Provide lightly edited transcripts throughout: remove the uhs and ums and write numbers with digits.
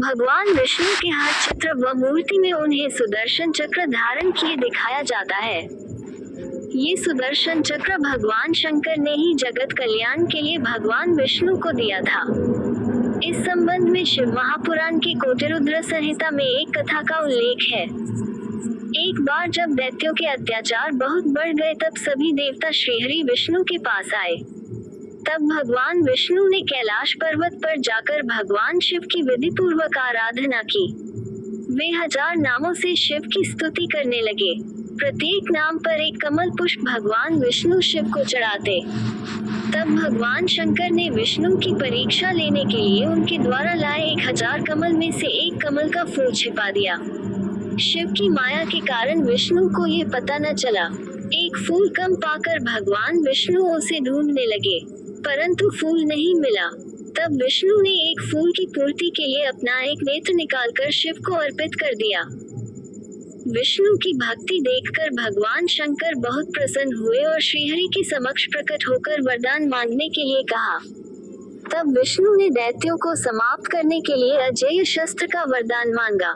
भगवान विष्णु के हाथ चित्र व मूर्ति में उन्हें सुदर्शन चक्र धारण किए दिखाया जाता है। ये सुदर्शन चक्र भगवान शंकर ने ही जगत कल्याण के लिए भगवान विष्णु को दिया था। इस संबंध में शिव महापुराण की कोटिरुद्र संहिता में एक कथा का उल्लेख है। एक बार जब दैत्यों के अत्याचार बहुत बढ़ गए तब सभी देवता श्रीहरि विष्णु के पास आए। तब भगवान विष्णु ने कैलाश पर्वत पर जाकर भगवान शिव की विधि पूर्वक आराधना की। वे 1000 नामों से शिव की स्तुति करने लगे। प्रत्येक नाम पर एक कमल पुष्प भगवान विष्णु शिव को चढ़ाते। तब भगवान शंकर ने विष्णु की परीक्षा लेने के लिए उनके द्वारा लाए 1000 कमल में से एक कमल का फूल छिपा दिया। शिव की माया के कारण विष्णु को ये पता न चला। एक फूल कम पाकर भगवान विष्णु उसे ढूंढने लगे, परंतु फूल नहीं मिला। तब विष्णु ने एक फूल की पूर्ति के लिए अपना एक नेत्र निकालकर शिव को अर्पित कर दिया। विष्णु की भक्ति देखकर भगवान शंकर बहुत प्रसन्न हुए और श्रीहरि के समक्ष प्रकट होकर वरदान मांगने के लिए कहा। तब विष्णु ने दैत्यों को समाप्त करने के लिए अजेय शस्त्र का वरदान मांगा।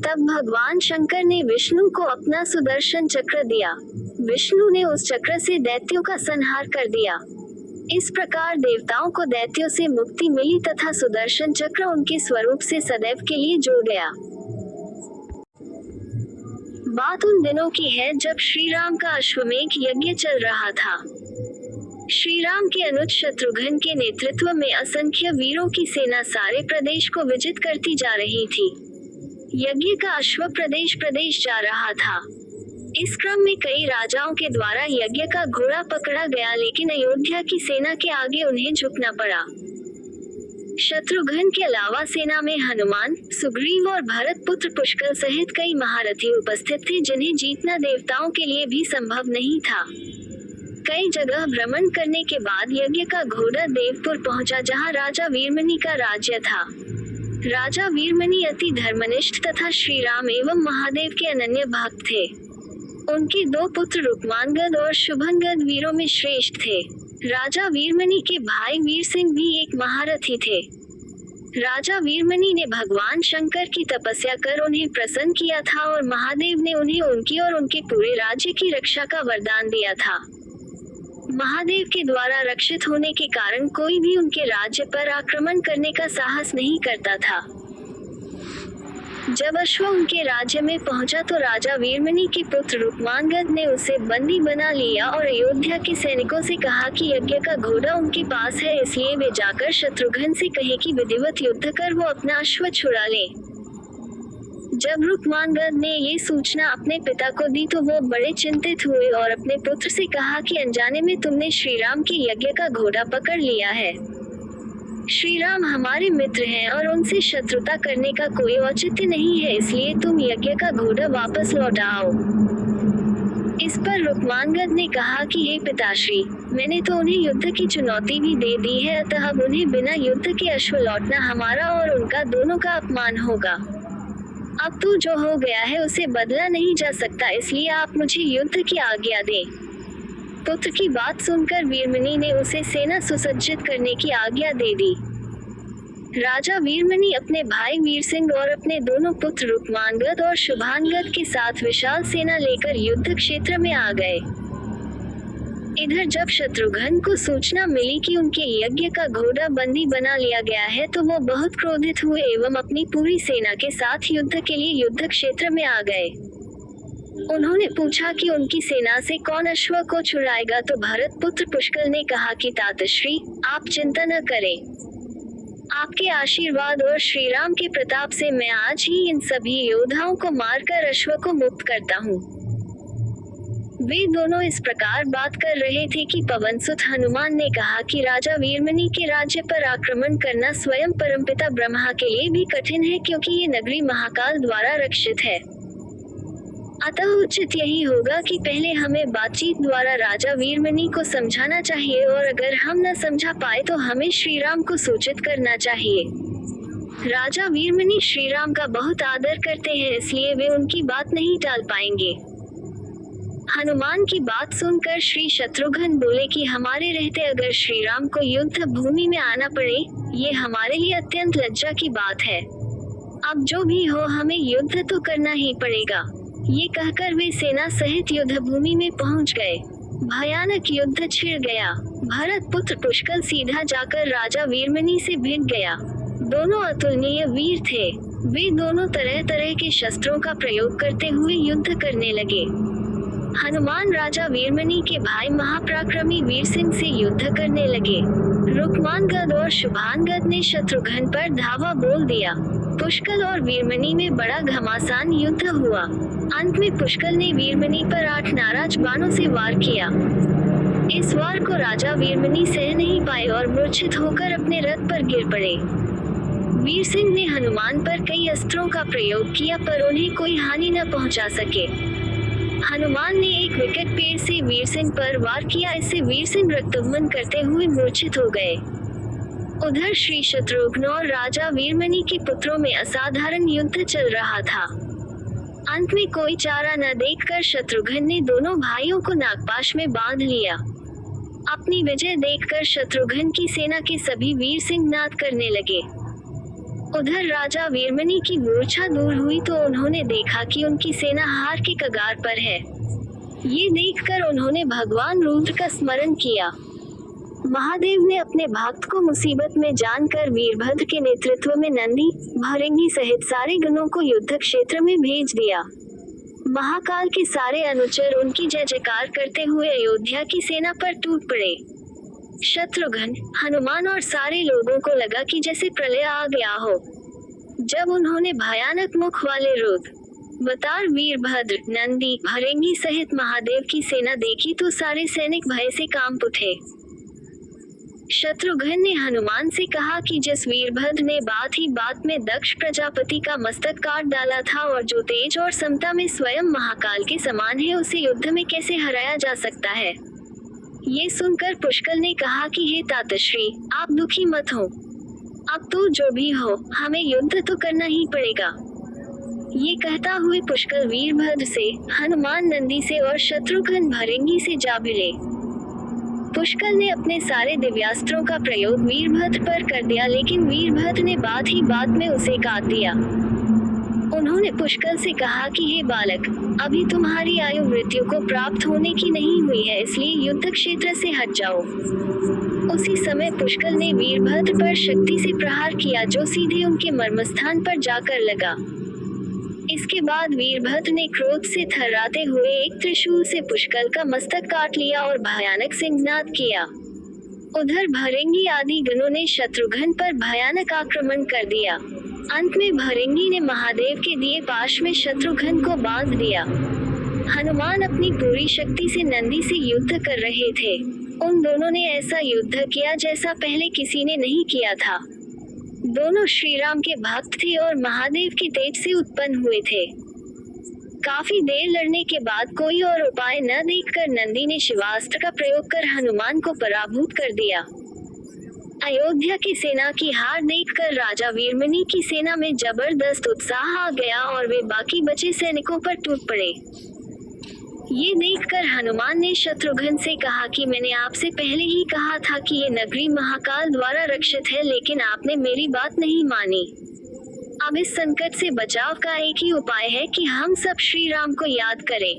तब भगवान शंकर ने विष्णु को अपना सुदर्शन चक्र दिया। विष्णु ने उस चक्र से दैत्यों का संहार कर दिया। इस प्रकार देवताओं को दैत्यों से मुक्ति मिली तथा सुदर्शन चक्र उनके स्वरूप से सदैव के लिए जुड़ गया। बात उन दिनों की है जब श्री राम का अश्वमेध यज्ञ चल रहा था। श्री राम के अनुज शत्रुघ्न के नेतृत्व में असंख्य वीरों की सेना सारे प्रदेश को विजित करती जा रही थी। यज्ञ का अश्व प्रदेश जा रहा था। इस क्रम में कई राजाओं के द्वारा यज्ञ का घोड़ा पकड़ा गया, लेकिन अयोध्या की सेना के आगे उन्हें झुकना पड़ा। शत्रुघ्न के अलावा सेना में हनुमान, सुग्रीव और भरत पुत्र पुष्कर सहित कई महारथी उपस्थित थे, जिन्हें जीतना देवताओं के लिए भी संभव नहीं था। कई जगह भ्रमण करने के बाद यज्ञ का घोड़ा देवपुर पहुंचा, जहां राजा वीरमणि का राज्य था। राजा वीरमणि अति धर्मनिष्ठ तथा श्री राम एवं महादेव के अनन्य भक्त थे। उनके 2 पुत्र रुक्मांगद और शुभंगद वीरों में श्रेष्ठ थे। राजा वीरमणि के भाई वीर सिंह भी एक महारथी थे। राजा वीरमणि ने भगवान शंकर की तपस्या कर उन्हें प्रसन्न किया था और महादेव ने उन्हें उनकी और उनके पूरे राज्य की रक्षा का वरदान दिया था। महादेव के द्वारा रक्षित होने के कारण कोई भी उनके राज्य पर आक्रमण करने का साहस नहीं करता था। जब अश्व उनके राज्य में पहुंचा तो राजा वीरमणि के पुत्र रुक्मांगद ने उसे बंदी बना लिया और अयोध्या के सैनिकों से कहा कि यज्ञ का घोड़ा उनके पास है, इसलिए वे जाकर शत्रुघ्न से कहे कि विधिवत युद्ध कर वो अपना अश्व छुड़ा ले। जब रुक्मांगद ने ये सूचना अपने पिता को दी तो वो बड़े चिंतित हुए और अपने पुत्र से कहा कि अनजाने में तुमने श्री राम के यज्ञ का घोड़ा पकड़ लिया है। श्री राम हमारे मित्र हैं और उनसे शत्रुता करने का कोई औचित्य नहीं है, इसलिए तुम यज्ञ का घोड़ा वापस लौटाओ। इस पर रुक्मांगद ने कहा कि हे पिताश्री, मैंने तो उन्हें युद्ध की चुनौती भी दे दी है, अतः अब उन्हें बिना युद्ध के अश्व लौटना हमारा और उनका दोनों का अपमान होगा। अब तो जो हो गया है उसे बदला नहीं जा सकता, इसलिए आप मुझे युद्ध की आज्ञा दें। पुत्र की बात सुनकर वीरमणि ने उसे सेना सुसज्जित करने की आज्ञा दे दी। राजा वीरमणि अपने भाई वीर सिंह और अपने दोनों पुत्र रुक्मांगद और शुभांगद के साथ विशाल सेना लेकर युद्ध क्षेत्र में आ गए। इधर जब शत्रुघ्न को सूचना मिली कि उनके यज्ञ का घोड़ा बंदी बना लिया गया है तो वो बहुत क्रोधित हुए एवं अपनी पूरी सेना के साथ युद्ध के लिए युद्ध क्षेत्र में आ गए। उन्होंने पूछा कि उनकी सेना से कौन अश्व को छुड़ाएगा, तो भरत पुत्र पुष्कर ने कहा कि तातश्री, आप चिंता न करें। आपके आशीर्वाद और श्री राम के प्रताप से मैं आज ही इन सभी योद्धाओं को मारकर अश्व को मुक्त करता हूँ। वे दोनों इस प्रकार बात कर रहे थे कि पवनसुत हनुमान ने कहा कि राजा वीरमणि के राज्य पर आक्रमण करना स्वयं परमपिता ब्रह्मा के लिए भी कठिन है, क्योंकि ये नगरी महाकाल द्वारा रक्षित है। अतः उचित यही होगा कि पहले हमें बातचीत द्वारा राजा वीरमणि को समझाना चाहिए, और अगर हम न समझा पाए तो हमें श्री राम को सूचित करना चाहिए। राजा वीरमणि श्री राम का बहुत आदर करते हैं, इसलिए वे उनकी बात नहीं टाल पाएंगे। हनुमान की बात सुनकर श्री शत्रुघ्न बोले कि हमारे रहते अगर श्री राम को युद्ध भूमि में आना पड़े, ये हमारे लिए अत्यंत लज्जा की बात है। अब जो भी हो हमें युद्ध तो करना ही पड़ेगा। ये कहकर वे सेना सहित युद्ध भूमि में पहुंच गए। भयानक युद्ध छिड़ गया। भरत पुत्र पुष्कल सीधा जाकर राजा वीरमणि से भिड़ गया। दोनों अतुलनीय वीर थे। वे दोनों तरह तरह के शस्त्रों का प्रयोग करते हुए युद्ध करने लगे। हनुमान राजा वीरमणि के भाई महापराक्रमी वीर सिंह से युद्ध करने लगे। रुक्मांगद और शुभांगद ने शत्रुघ्न पर धावा बोल दिया। पुष्कल और वीरमणि में बड़ा घमासान युद्ध हुआ। अंत में पुष्कल ने वीरमणि पर 8 नाराज बाणों से वार किया। इस वार को राजा वीरमणि सह नहीं पाए और मूर्छित होकर अपने रथ पर गिर पड़े। वीर सिंह ने हनुमान पर कई अस्त्रों का प्रयोग किया पर उन्हें कोई हानि न पहुंचा सके। हनुमान ने एक विकट पेड़ से वीर सिंह पर वार किया। इससे वीर सिंह रक्तवमन करते हुए मूर्छित हो गए। उधर श्री शत्रुघ्न और राजा वीरमणि के पुत्रों में असाधारण युद्ध चल रहा था। अंत में कोई चारा न देखकर शत्रुघ्न ने दोनों भाइयों को नागपाश में बांध लिया। अपनी विजय देखकर शत्रुघ्न की सेना के सभी वीर सिंह नाद करने लगे। उधर राजा वीरमणि की मूर्छा दूर हुई तो उन्होंने देखा कि उनकी सेना हार के कगार पर है। ये देखकर उन्होंने भगवान रुद्र का स्मरण किया। महादेव ने अपने भक्त को मुसीबत में जानकर वीरभद्र के नेतृत्व में नंदी, भृंगी सहित सारे गणों को युद्ध क्षेत्र में भेज दिया। महाकाल के सारे अनुचर उनकी जय जयकार करते हुए अयोध्या की सेना पर टूट पड़े। शत्रुघ्न, हनुमान और सारे लोगों को लगा कि जैसे प्रलय आ गया हो। जब उन्होंने भयानक मुख वाले रुद्र, अवतार वीरभद्र, नंदी, भृंगी सहित महादेव की सेना देखी तो सारे सैनिक भय से कांप उठे। शत्रुघ्न ने हनुमान से कहा कि जिस वीरभद्र ने बात ही बात में दक्ष प्रजापति का मस्तक काट डाला था और जो तेज और समता में स्वयं महाकाल के समान है, उसे युद्ध में कैसे हराया जा सकता है। ये सुनकर पुष्कल ने कहा कि हे तातश्री, आप दुखी मत हो। अब तो जो भी हो हमें युद्ध तो करना ही पड़ेगा। ये कहता हुए पुष्कल वीरभद्र से, हनुमान नंदी से और शत्रुघ्न भृंगी से जा भिड़े। पुष्कल ने अपने सारे दिव्यास्त्रों का प्रयोग वीरभद्र पर कर दिया, लेकिन वीरभद्र ने बात ही बात में उसे काट दिया। उन्होंने पुष्कल से कहा कि हे बालक, अभी तुम्हारी आयु मृत्यु को प्राप्त होने की नहीं हुई है, इसलिए युद्ध क्षेत्र से हट जाओ। उसी समय पुष्कल ने वीरभद्र पर शक्ति से प्रहार किया, जो सीधे उनके मर्मस्थान पर जाकर लगा। इसके बाद वीरभद्र ने क्रोध से थर्राते हुए एक त्रिशूल से पुष्कल का मस्तक काट लिया और भयानक सिंहनाद किया। उधर भृंगी आदि गणों ने शत्रुघ्न पर भयानक आक्रमण कर दिया। अंत में भृंगी ने महादेव के दिए पाश में शत्रुघ्न को बांध दिया। हनुमान अपनी पूरी शक्ति से नंदी से युद्ध कर रहे थे। उन दोनों ने ऐसा युद्ध किया जैसा पहले किसी ने नहीं किया था। दोनों श्री राम के भक्त थे और महादेव के तेज से उत्पन्न हुए थे। काफी देर लड़ने के बाद कोई और उपाय न देखकर नंदी ने शिवास्त्र का प्रयोग कर हनुमान को पराभूत कर दिया। अयोध्या की सेना की हार देखकर राजा वीरमणि की सेना में जबरदस्त उत्साह आ गया और वे बाकी बचे सैनिकों पर टूट पड़े। ये देखकर हनुमान ने शत्रुघ्न से कहा कि मैंने आपसे पहले ही कहा था कि ये नगरी महाकाल द्वारा रक्षित है, लेकिन आपने मेरी बात नहीं मानी। अब इस संकट से बचाव का एक ही उपाय है कि हम सब श्री राम को याद करें।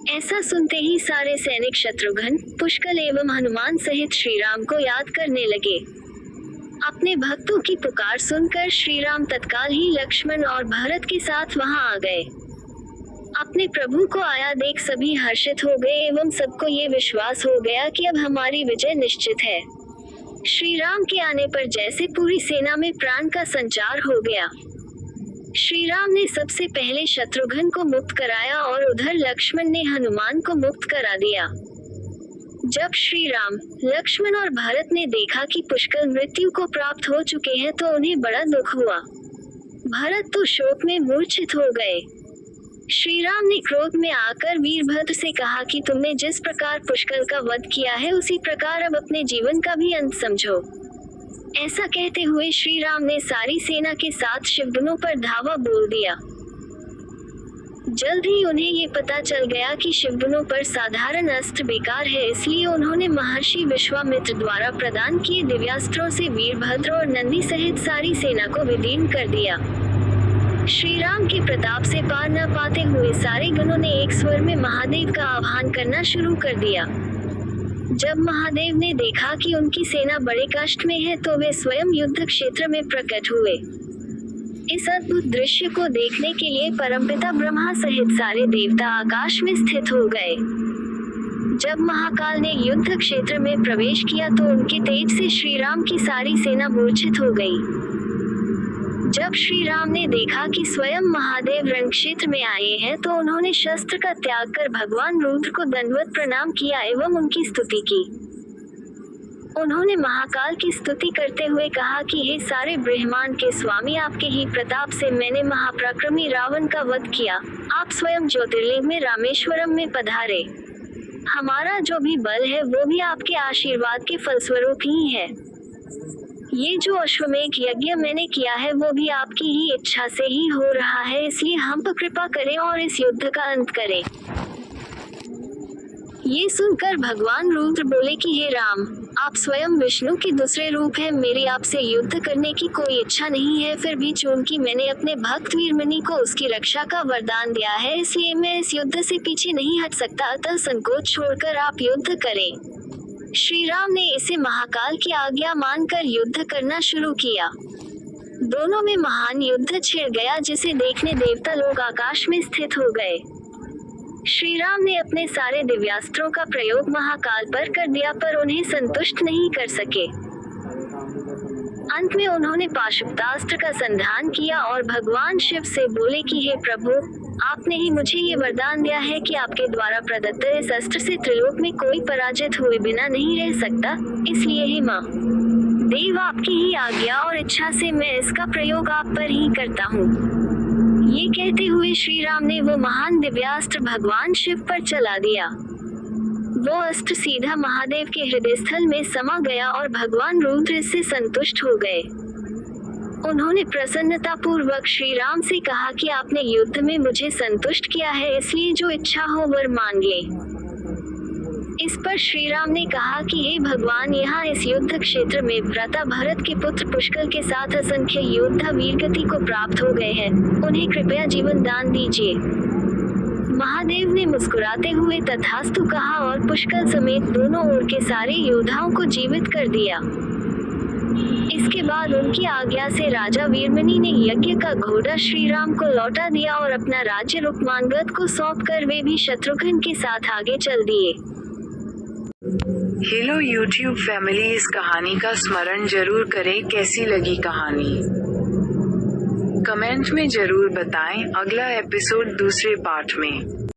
ऐसा सुनते ही सारे सैनिक शत्रुघ्न, पुष्कल एवं हनुमान सहित श्री राम को याद करने लगे। अपने भक्तों की पुकार सुनकर श्री राम तत्काल ही लक्ष्मण और भरत के साथ वहां आ गए। अपने प्रभु को आया देख सभी हर्षित हो गए एवं सबको ये विश्वास हो गया कि अब हमारी विजय निश्चित है। श्री राम के आने पर जैसे पूरी सेना में प्राण का संचार हो गया। श्री राम ने सबसे पहले शत्रुघ्न को मुक्त कराया और उधर लक्ष्मण ने हनुमान को मुक्त करा दिया। जब श्री राम, लक्ष्मण और भरत ने देखा कि पुष्कल मृत्यु को प्राप्त हो चुके हैं तो उन्हें बड़ा दुख हुआ। भरत तो शोक में मूर्छित हो गए। श्री राम ने क्रोध में आकर वीरभद्र से कहा कि तुमने जिस प्रकार पुष्कल का वध किया है उसी प्रकार अब अपने जीवन का भी अंत समझो। ऐसा कहते हुए श्री राम ने सारी सेना के साथ शिवगणों पर धावा बोल दिया। जल्द ही उन्हें ये पता चल गया कि शिवगणों पर साधारण अस्त्र बेकार है, इसलिए उन्होंने महर्षि विश्वामित्र द्वारा प्रदान किए दिव्यास्त्रों से वीरभद्र और नंदी सहित सारी सेना को विदीर्ण कर दिया। श्री राम के प्रताप से पार न पाते हुए सारे गणों ने एक स्वर में महादेव का आह्वान करना शुरू कर दिया। जब महादेव ने देखा कि उनकी सेना बड़े कष्ट में है तो वे स्वयं युद्ध क्षेत्र में प्रकट हुए। इस अद्भुत दृश्य को देखने के लिए परमपिता ब्रह्मा सहित सारे देवता आकाश में स्थित हो गए। जब महाकाल ने युद्ध क्षेत्र में प्रवेश किया तो उनके तेज से श्री राम की सारी सेना मूर्छित हो गई। जब श्री राम ने देखा कि स्वयं महादेव रण क्षेत्र में आए हैं तो उन्होंने शस्त्र का त्याग कर भगवान रुद्र को दंडवत प्रणाम किया एवं उनकी स्तुति की। उन्होंने महाकाल की स्तुति करते हुए कहा कि हे सारे ब्रह्मांड के स्वामी, आपके ही प्रताप से मैंने महापराक्रमी रावण का वध किया। आप स्वयं ज्योतिर्लिंग में रामेश्वरम में पधारे। हमारा जो भी बल है वो भी आपके आशीर्वाद के फलस्वरूप ही है। ये जो अश्वमेध यज्ञ मैंने किया है वो भी आपकी ही इच्छा से ही हो रहा है, इसलिए हम पर कृपा करें और इस युद्ध का अंत करें। ये सुनकर भगवान रुद्र बोले कि हे राम, आप स्वयं विष्णु के दूसरे रूप हैं, मेरी आपसे युद्ध करने की कोई इच्छा नहीं है। फिर भी चूंकि मैंने अपने भक्त वीरमणि को उसकी रक्षा का वरदान दिया है, इसलिए मैं इस युद्ध से पीछे नहीं हट सकता, अतः संकोच छोड़कर आप युद्ध करें। श्री राम ने इसे महाकाल की आज्ञा मानकर युद्ध करना शुरू किया। दोनों में महान युद्ध छिड़ गया, जिसे देखने देवता लोग आकाश में स्थित हो गए। श्री राम ने अपने सारे दिव्यास्त्रों का प्रयोग महाकाल पर कर दिया, पर उन्हें संतुष्ट नहीं कर सके। अंत में उन्होंने पाशुपतास्त्र का संधान किया और भगवान शिव से बोले कि हे प्रभु, आपने ही मुझे ये वरदान दिया है कि आपके द्वारा प्रदत्त इस अस्त्र से त्रिलोक में कोई पराजित हुए बिना नहीं रह सकता, इसलिए हे मां देव, आपकी ही आज्ञा और इच्छा से मैं इसका प्रयोग आप पर ही करता हूँ। ये कहते हुए श्री राम ने वो महान दिव्यास्त्र भगवान शिव पर चला दिया। वो अस्त्र सीधा महादेव के हृदय स्थल में समा गया और भगवान रुद्र इससे संतुष्ट हो गए। उन्होंने प्रसन्नता पूर्वक श्री राम से कहा कि आपने युद्ध में मुझे संतुष्ट किया है, इसलिए जो इच्छा हो वर मांग ले। इस पर श्री राम ने कहा कि हे भगवान, यहाँ इस युद्ध क्षेत्र में भ्राता भरत के पुत्र पुष्कर के साथ असंख्य योद्धा वीरगति को प्राप्त हो गए हैं, उन्हें कृपया जीवन दान दीजिए। महादेव ने मुस्कुराते हुए तथास्तु कहा और पुष्कर समेत दोनों ओर के सारे योद्धाओं को जीवित कर दिया। इसके बाद उनकी आज्ञा से राजा वीरमणि ने यज्ञ का घोड़ा श्री राम को लौटा दिया और अपना राज्य रुक्मांगद को सौंपकर वे भी शत्रुघ्न के साथ आगे चल दिए। हेलो यूट्यूब फैमिली, इस कहानी का स्मरण जरूर करें। कैसी लगी कहानी कमेंट में जरूर बताएं। अगला एपिसोड दूसरे पार्ट में।